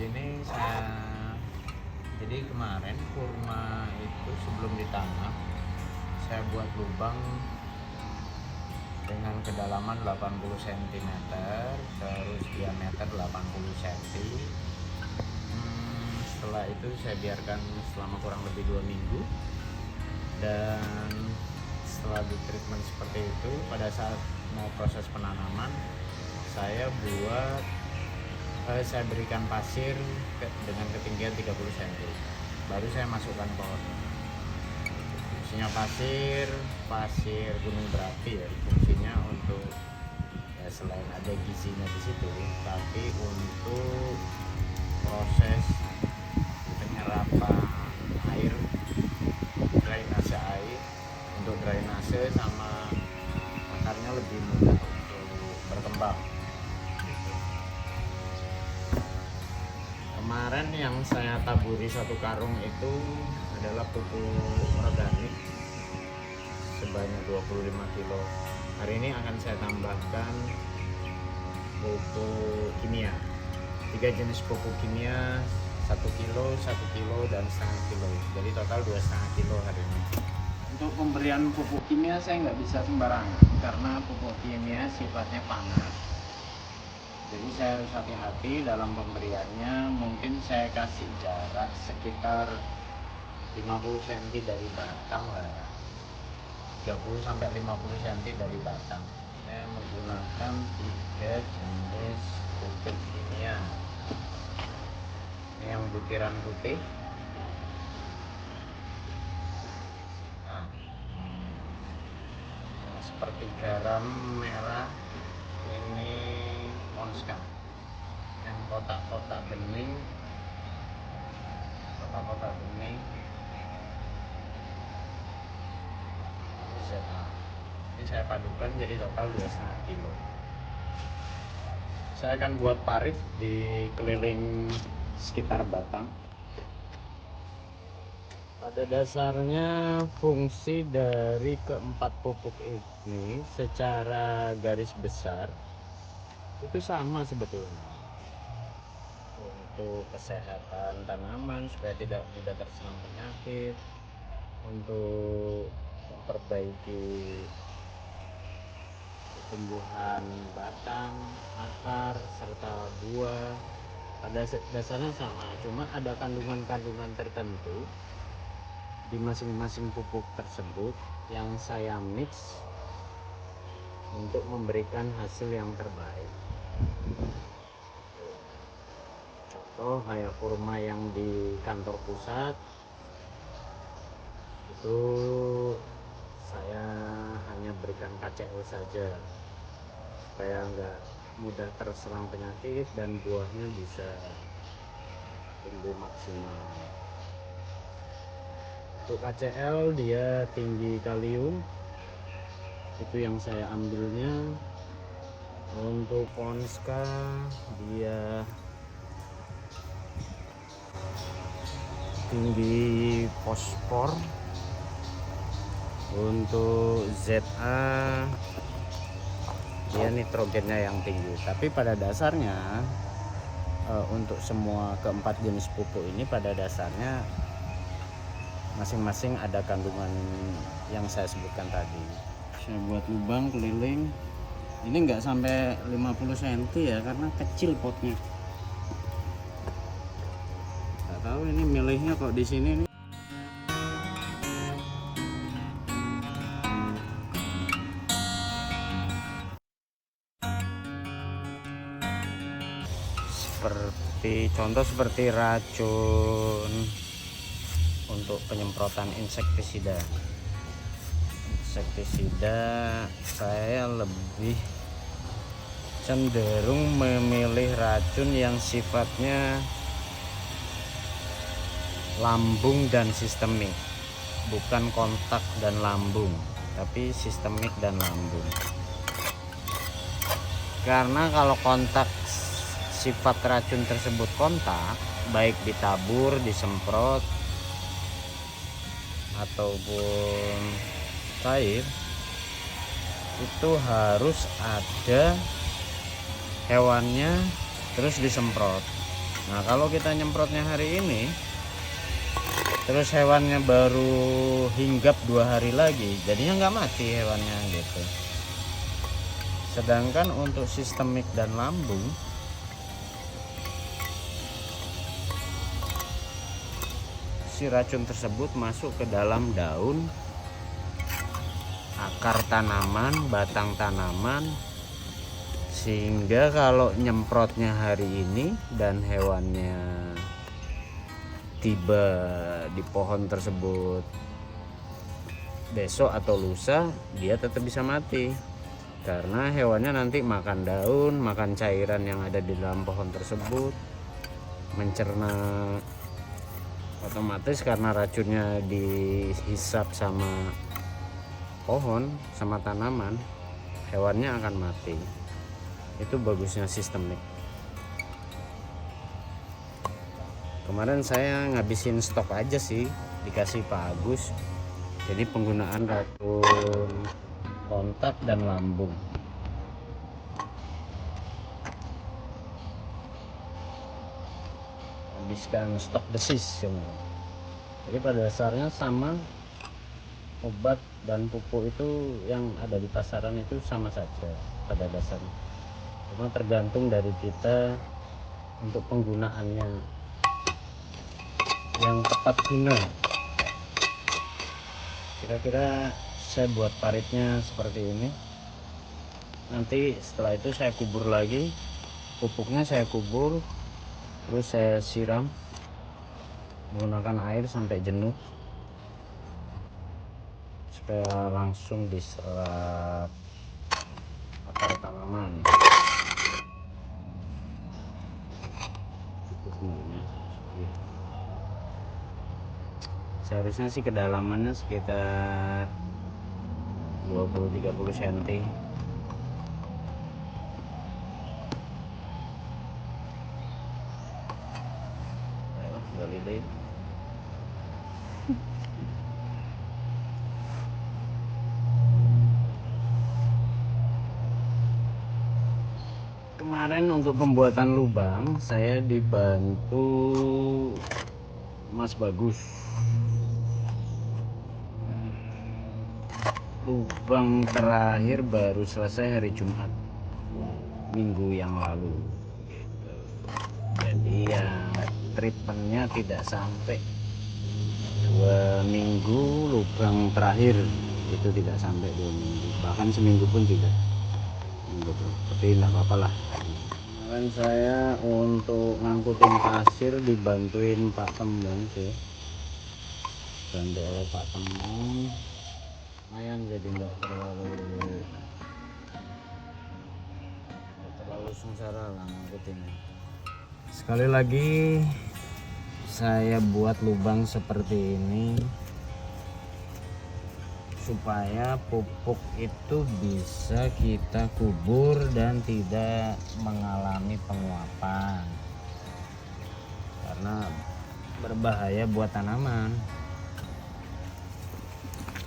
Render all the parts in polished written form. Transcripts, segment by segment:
ini jadi kemarin kurma itu sebelum ditanam saya buat lubang dengan kedalaman 80 cm, terus diameter 80 cm. Setelah itu saya biarkan selama kurang lebih 2 minggu, dan setelah di treatment seperti itu, pada saat mau proses penanaman saya berikan pasir dengan ketinggian 30 cm, baru saya masukkan pot. Fungsinya pasir gunung berapi ya, fungsinya untuk ya selain ada gizinya di situ, tapi untuk proses penyerapan air, drainase air, untuk drainase sama akarnya lebih mudah untuk berkembang. Kemarin yang saya taburi 1 karung itu adalah pupuk organik sebanyak 25 kilo. Hari ini akan saya tambahkan pupuk kimia, 3 jenis pupuk kimia, 1 kilo, 1 kilo, dan setengah kilo. Jadi total 2,5 kilo hari ini. Untuk pemberian pupuk kimia saya nggak bisa sembarangan karena pupuk kimia sifatnya panas. Jadi saya harus hati-hati dalam pemberiannya. Mungkin saya kasih jarak sekitar 50 cm dari batang lah, 30 sampai 50 cm dari batang. Saya menggunakan 3 jenis pupuk kimia. Ini yang butiran putih, yang seperti garam merah ini Monska, yang kotak-kotak bening ZA. Ini saya padukan jadi total 2,5 kilo. Saya akan buat parit di keliling sekitar batang. Pada dasarnya fungsi dari keempat pupuk ini secara garis besar itu sama sebetulnya, untuk kesehatan tanaman supaya tidak mudah terserang penyakit, untuk memperbaiki pertumbuhan batang, akar, serta buah. Pada dasarnya sama, cuma ada kandungan-kandungan tertentu di masing-masing pupuk tersebut yang saya mix untuk memberikan hasil yang terbaik. Contoh kayak kurma yang di kantor pusat itu saya hanya berikan KCL saja supaya nggak mudah terserang penyakit dan buahnya bisa tumbuh maksimal. Untuk KCL dia tinggi kalium, itu yang saya ambilnya. Untuk Monska dia tinggi fosfor. Untuk ZA dia nitrogennya yang tinggi. Tapi pada dasarnya untuk semua keempat jenis pupuk ini pada dasarnya masing-masing ada kandungan yang saya sebutkan tadi. Saya buat lubang keliling. Ini nggak sampai 50 cm ya, karena kecil potnya. Nggak tahu ini milihnya kok di sini nih. Contoh seperti racun untuk penyemprotan insektisida saya lebih cenderung memilih racun yang sifatnya lambung dan sistemik, bukan kontak dan lambung, tapi sistemik dan lambung. Karena kalau kontak, sifat racun tersebut kontak, baik ditabur, disemprot ataupun cair, itu harus ada hewannya terus disemprot. Nah kalau kita nyemprotnya hari ini terus hewannya baru hinggap 2 hari lagi, jadinya nggak mati hewannya gitu. Sedangkan untuk sistemik dan lambung, si racun tersebut masuk ke dalam daun, akar tanaman, batang tanaman, sehingga kalau nyemprotnya hari ini dan hewannya tiba di pohon tersebut besok atau lusa, dia tetap bisa mati karena hewannya nanti makan daun, makan cairan yang ada di dalam pohon tersebut, mencerna, otomatis karena racunnya dihisap sama pohon, sama tanaman, hewannya akan mati. Itu bagusnya sistemik. Kemarin saya ngabisin stok aja sih, dikasih Pak Agus. Jadi penggunaan racun kontak dan lambung. Habiskan stok desis semua. Jadi pada dasarnya sama, obat dan pupuk itu yang ada di pasaran itu sama saja pada dasarnya. Cuma tergantung dari kita untuk penggunaannya yang tepat guna. Kira-kira saya buat paritnya seperti ini. Nanti setelah itu saya kubur lagi, pupuknya saya kubur, terus saya siram menggunakan air sampai jenuh supaya langsung diserap akar tanaman. Seharusnya sih kedalamannya sekitar 20-30 cm. Ayo, gali. Kemarin untuk pembuatan lubang saya dibantu Mas Bagus. Lubang terakhir baru selesai hari Jumat minggu yang lalu gitu. Jadi ya treatmentnya tidak sampai 2 minggu, lubang terakhir itu tidak sampai 2 minggu, bahkan seminggu pun tidak gitu. Tapi nggak apa-apa lah. Kemarin saya untuk ngangkutin pasir dibantuin Pak Tembong sih, bantu oleh Pak Tembong. Lumayan, jadi nggak terlalu sengsara lah ngangkutinnya. Sekali lagi saya buat lubang seperti ini supaya pupuk itu bisa kita kubur dan tidak mengalami penguapan, karena berbahaya buat tanaman.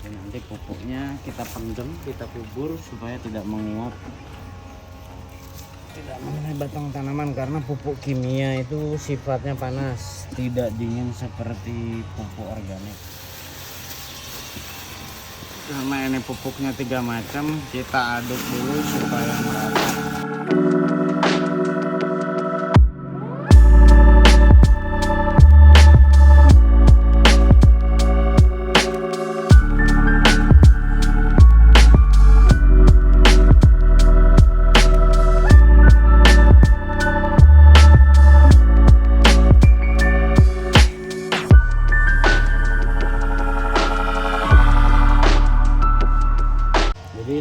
Dan nanti pupuknya kita pendem, kita kubur supaya tidak menguap, tidak mengenai batang tanaman, karena pupuk kimia itu sifatnya panas, tidak dingin seperti pupuk organik. Sama ini pupuknya 3 macam, kita aduk dulu supaya merata.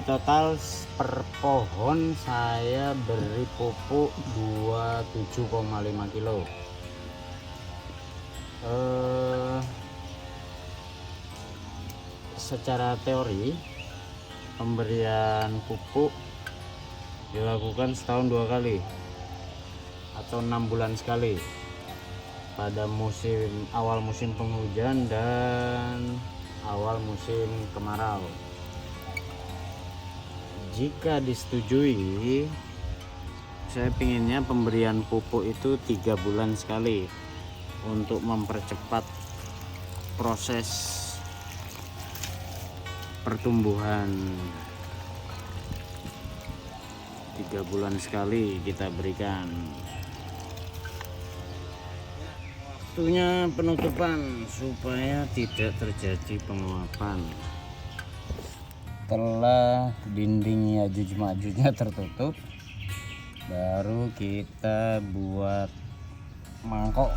Total per pohon saya beri pupuk 27,5 kilo. Secara teori pemberian pupuk dilakukan setahun 2 kali atau 6 bulan sekali, pada awal musim penghujan dan awal musim kemarau. Jika disetujui Saya pinginnya pemberian pupuk itu 3 bulan sekali untuk mempercepat proses pertumbuhan. 3 bulan sekali kita berikan. Waktunya penutupan supaya tidak terjadi penguapan. Setelah dinding Yajuj Majujnya tertutup, baru kita buat mangkok.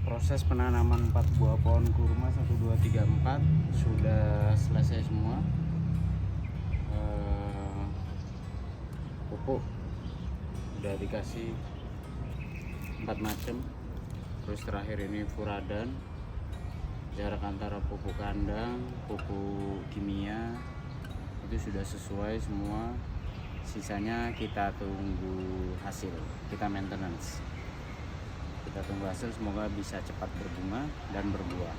Proses penanaman 4 buah pohon kurma 1, 2, 3, 4 sudah selesai semua. Pupuk udah dikasih 4 macam. Terus terakhir ini furadan. Jarak antara pupuk kandang, pupuk kimia itu sudah sesuai semua. Sisanya kita tunggu hasil, kita maintenance. Kita tunggu hasil, semoga bisa cepat berbunga dan berbuah.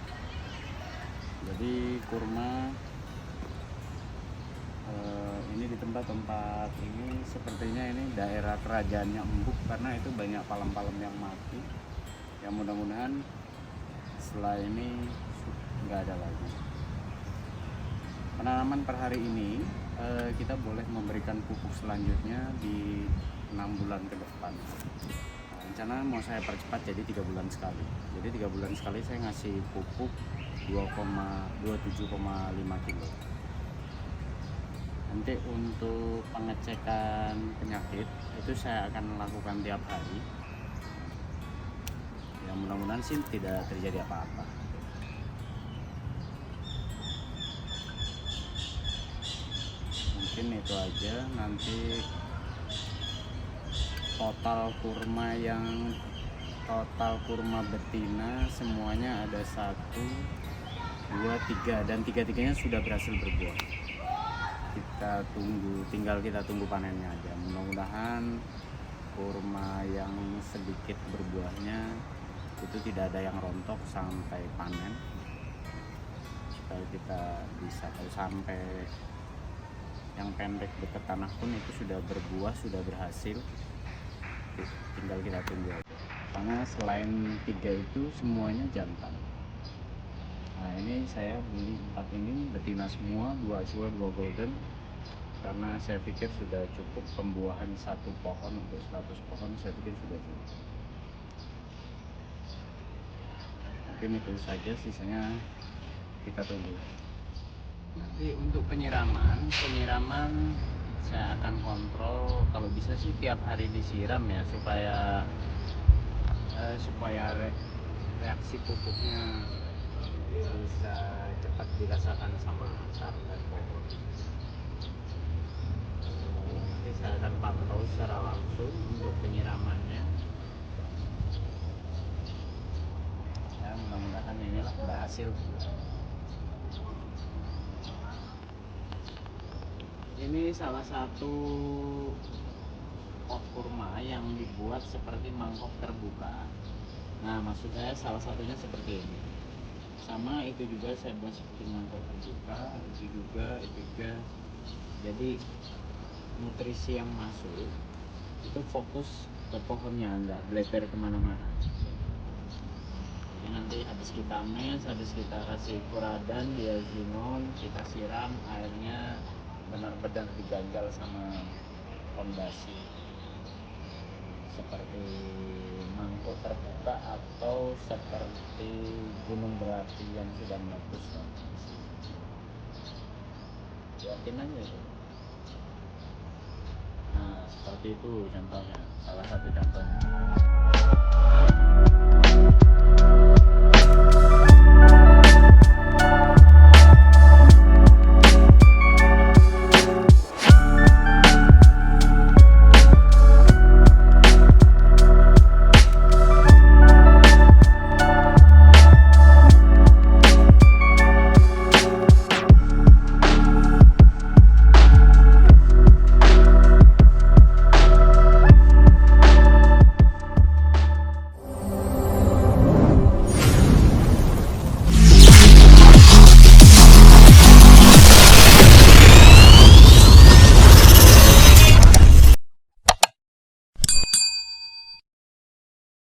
Jadi kurma ini di tempat-tempat ini sepertinya ini daerah kerajaannya Embuk, karena itu banyak palem-palem yang mati. Ya mudah-mudahan setelah ini nggak ada lagi. Penanaman per hari ini kita boleh memberikan pupuk selanjutnya di 6 bulan ke depan. Rencana mau saya percepat jadi 3 bulan sekali. Jadi 3 bulan sekali saya ngasih pupuk 27,5 kilo. Nanti untuk pengecekan penyakit itu saya akan lakukan tiap hari. Ya mudah-mudahan sih tidak terjadi apa-apa. Mungkin itu aja. Nanti total kurma betina semuanya ada 1, 2, 3 dan 3-tiganya sudah berhasil berbuah. Tinggal kita tunggu panennya aja. Mudah-mudahan kurma yang sedikit berbuahnya itu tidak ada yang rontok sampai panen, supaya kita bisa tahu. Sampai yang pendek dekat tanah pun itu sudah berbuah, sudah berhasil. Tinggal kita tunggu aja, karena selain 3 itu semuanya jantan. Nah ini saya beli 4 ini betina semua, 2 Azua 2 Golden, karena saya pikir sudah cukup pembuahan 1 pohon untuk 100 pohon, saya pikir sudah cukup. mungkin itu saja, sisanya kita tunggu. Nanti untuk penyiraman saya akan kontrol, kalau bisa sih tiap hari disiram ya, supaya reaksi pupuknya bisa cepat dirasakan sama akar dan pohon. Nanti saya akan pantau secara langsung untuk penyiramannya. Ya, mudah-mudahan inilah berhasil. Ini salah satu pot kurma yang dibuat seperti mangkok terbuka. Nah, maksud saya salah satunya seperti ini. Sama itu juga saya buat seperti mangkok terbuka, itu juga. Jadi nutrisi yang masuk itu fokus ke pohonnya, enggak bleber kemana-mana. Jadi nanti habis kita mes, habis kita kasih furadan, diazinon, kita siram, airnya benar-benar diganjal sama fondasi seperti mangkuk terbuka atau seperti gunung berapi yang sudah meletus. Yakin aja itu. Nah, seperti itu contohnya, salah satu contohnya.